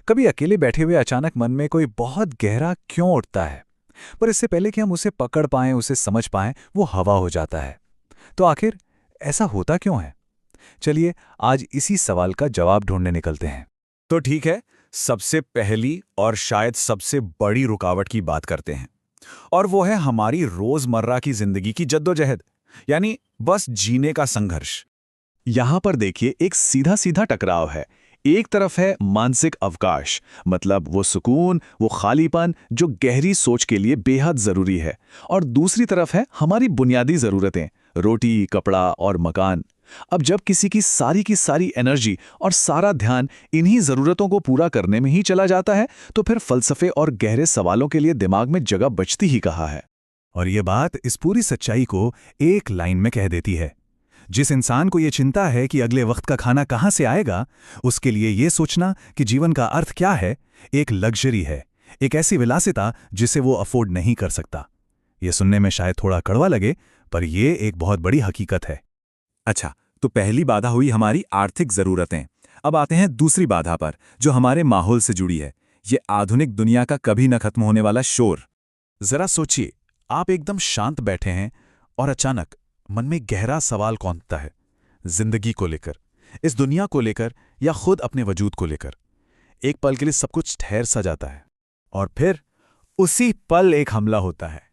कभी अकेले बैठे हुए अचानक मन में कोई बहुत गहरा क्यों उठता है, पर इससे पहले कि हम उसे पकड़ पाएं, उसे समझ पाएं, वो हवा हो जाता है। तो आखिर ऐसा होता क्यों है? चलिए आज इसी सवाल का जवाब ढूंढने निकलते हैं। तो ठीक है, सबसे पहली और शायद सबसे बड़ी रुकावट की बात करते हैं। और वो है हमारी रोजमर्रा की जिंदगी की जद्दोजहद, यानी बस जीने का संघर्ष। यहां पर देखिए, एक सीधा सीधा टकराव है। एक तरफ है मानसिक अवकाश, मतलब वो सुकून, वो खालीपन जो गहरी सोच के लिए बेहद जरूरी है। और दूसरी तरफ है हमारी बुनियादी जरूरतें, रोटी, कपड़ा और मकान। अब जब किसी की सारी एनर्जी और सारा ध्यान इन्हीं जरूरतों को पूरा करने में ही चला जाता है, तो फिर फलसफे और गहरे सवालों के लिए दिमाग में जगह बचती ही कहाँ है। और ये बात इस पूरी सच्चाई को एक लाइन में कह देती है। जिस इंसान को ये चिंता है कि अगले वक्त का खाना कहाँ से आएगा, उसके लिए ये सोचना कि जीवन का अर्थ क्या है, एक लग्जरी है, एक ऐसी विलासिता जिसे वो अफोर्ड नहीं कर सकता। ये सुनने में शायद थोड़ा कड़वा लगे, पर ये एक बहुत बड़ी हकीकत है। अच्छा, तो पहली बाधा हुई हमारी आर्थिक जरूरतें। अब आते हैं दूसरी बाधा पर, जो हमारे माहौल से जुड़ी है। ये आधुनिक दुनिया का कभी न खत्म होने वाला शोर। जरा सोचिए, आप एकदम शांत बैठे हैं और अचानक मन में गहरा सवाल कौंधता है, जिंदगी को लेकर, इस दुनिया को लेकर, या खुद अपने वजूद को लेकर। एक पल के लिए सब कुछ ठहर सा जाता है, और फिर उसी पल एक हमला होता है।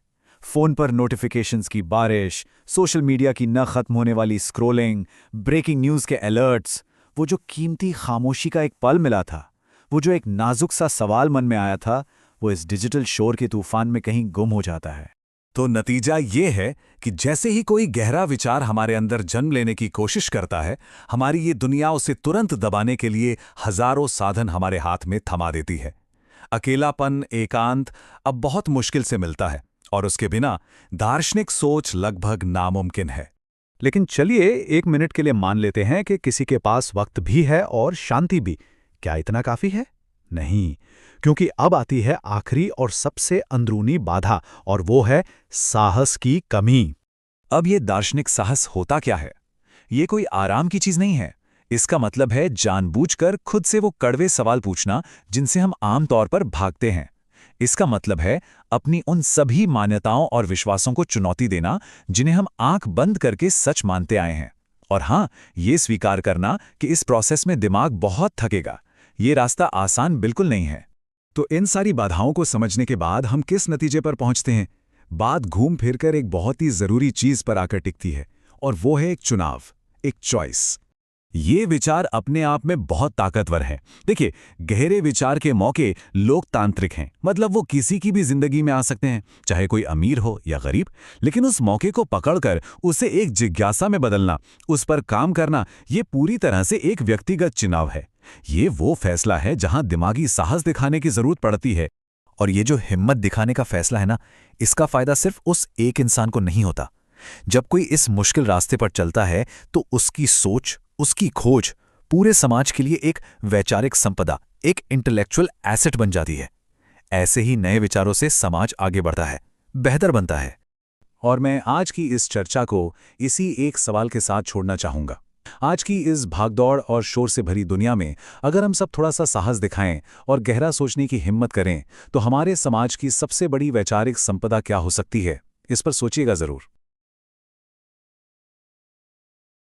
फोन पर नोटिफिकेशंस की बारिश, सोशल मीडिया की न खत्म होने वाली स्क्रोलिंग, ब्रेकिंग न्यूज़ के अलर्ट्स। वो जो कीमती खामोशी का एक पल मिला था, वो जो एक नाजुक सा सवाल मन में आया था, वो इस डिजिटल शोर के तूफान में कहीं गुम हो जाता है। तो नतीजा ये है कि जैसे ही कोई गहरा विचार हमारे अंदर जन्म लेने की कोशिश करता है, हमारी ये दुनिया उसे तुरंत दबाने के लिए हजारों साधन हमारे हाथ में थमा देती है। अकेलापन, एकांत अब बहुत मुश्किल से मिलता है, और उसके बिना दार्शनिक सोच लगभग नामुमकिन है। लेकिन चलिए एक मिनट के लिए मान लेते हैं कि किसी के पास वक्त भी है और शांति भी। क्या इतना काफी है? नहीं, क्योंकि अब आती है आखिरी और सबसे अंदरूनी बाधा, और वो है साहस की कमी। अब ये दार्शनिक साहस होता क्या है? ये कोई आराम की चीज नहीं है। इसका मतलब है जानबूझकर खुद से वो कड़वे सवाल पूछना जिनसे हम आम तौर पर भागते हैं। इसका मतलब है अपनी उन सभी मान्यताओं और विश्वासों को चुनौती देना जिन्हें हम आंख बंद करके सच मानते आए हैं। और हाँ, ये स्वीकार करना कि इस प्रोसेस में दिमाग बहुत थकेगा। ये रास्ता आसान बिल्कुल नहीं है। तो इन सारी बाधाओं को समझने के बाद हम किस नतीजे पर पहुंचते हैं? बात घूम फिरकर एक बहुत ही जरूरी चीज पर आकर टिकती है, और वो है एक चुनाव, एक चॉइस। ये विचार अपने आप में बहुत ताकतवर है। देखिए, गहरे विचार के मौके लोकतांत्रिक हैं, मतलब वो किसी की भी जिंदगी में आ सकते हैं, चाहे कोई अमीर हो या गरीब। लेकिन उस मौके को पकड़कर उसे एक जिज्ञासा में बदलना, उस पर काम करना, ये पूरी तरह से एक व्यक्तिगत चुनाव है। ये वो फैसला है जहां दिमागी साहस दिखाने की जरूरत पड़ती है। और ये जो हिम्मत दिखाने का फैसला है ना, इसका फायदा सिर्फ उस एक इंसान को नहीं होता। जब कोई इस मुश्किल रास्ते पर चलता है, तो उसकी सोच, उसकी खोज पूरे समाज के लिए एक वैचारिक संपदा, एक इंटेलेक्चुअल एसेट बन जाती है। ऐसे ही नए विचारों से समाज आगे बढ़ता है, बेहतर बनता है। और मैं आज की इस चर्चा को इसी एक सवाल के साथ छोड़ना चाहूंगा। आज की इस भागदौड़ और शोर से भरी दुनिया में अगर हम सब थोड़ा सा साहस दिखाएं और गहरा सोचने की हिम्मत करें, तो हमारे समाज की सबसे बड़ी वैचारिक संपदा क्या हो सकती है, इस पर सोचिएगा जरूर।